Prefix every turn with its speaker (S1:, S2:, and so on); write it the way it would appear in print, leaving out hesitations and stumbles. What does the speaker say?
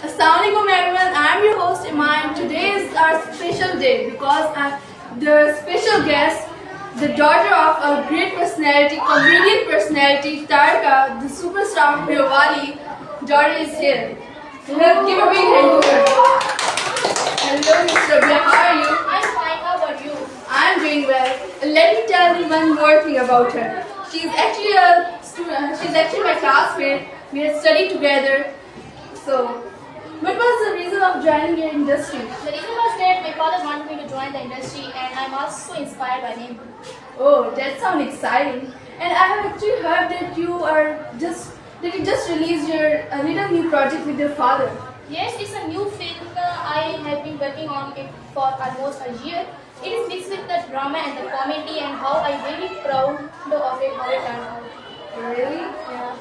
S1: Assalamualaikum everyone, I am your host Iman. Today is our special day because the special guest, the daughter of a great personality, comedian personality, Tarka, the superstar of Pirovali, daughter is here. Give a big hand to her. Hello Miss Rabia, how are you?
S2: I'm fine. How about you?
S1: I am doing well. Let me tell you one more thing about her. She's actually a student. She's actually my classmate. We had studied together. So, what was the reason of joining your industry?
S2: The reason was that my father wanted me to join the industry, and I'm also inspired by him.
S1: Oh, that sounds exciting. And I have actually heard that you just released your a little new project with your father.
S2: Yes, it's a new film. I have been working on it for almost a year. It is mixed with the drama and the comedy, and how I'm very proud of it, how it turned out.
S1: Really?
S2: Yeah.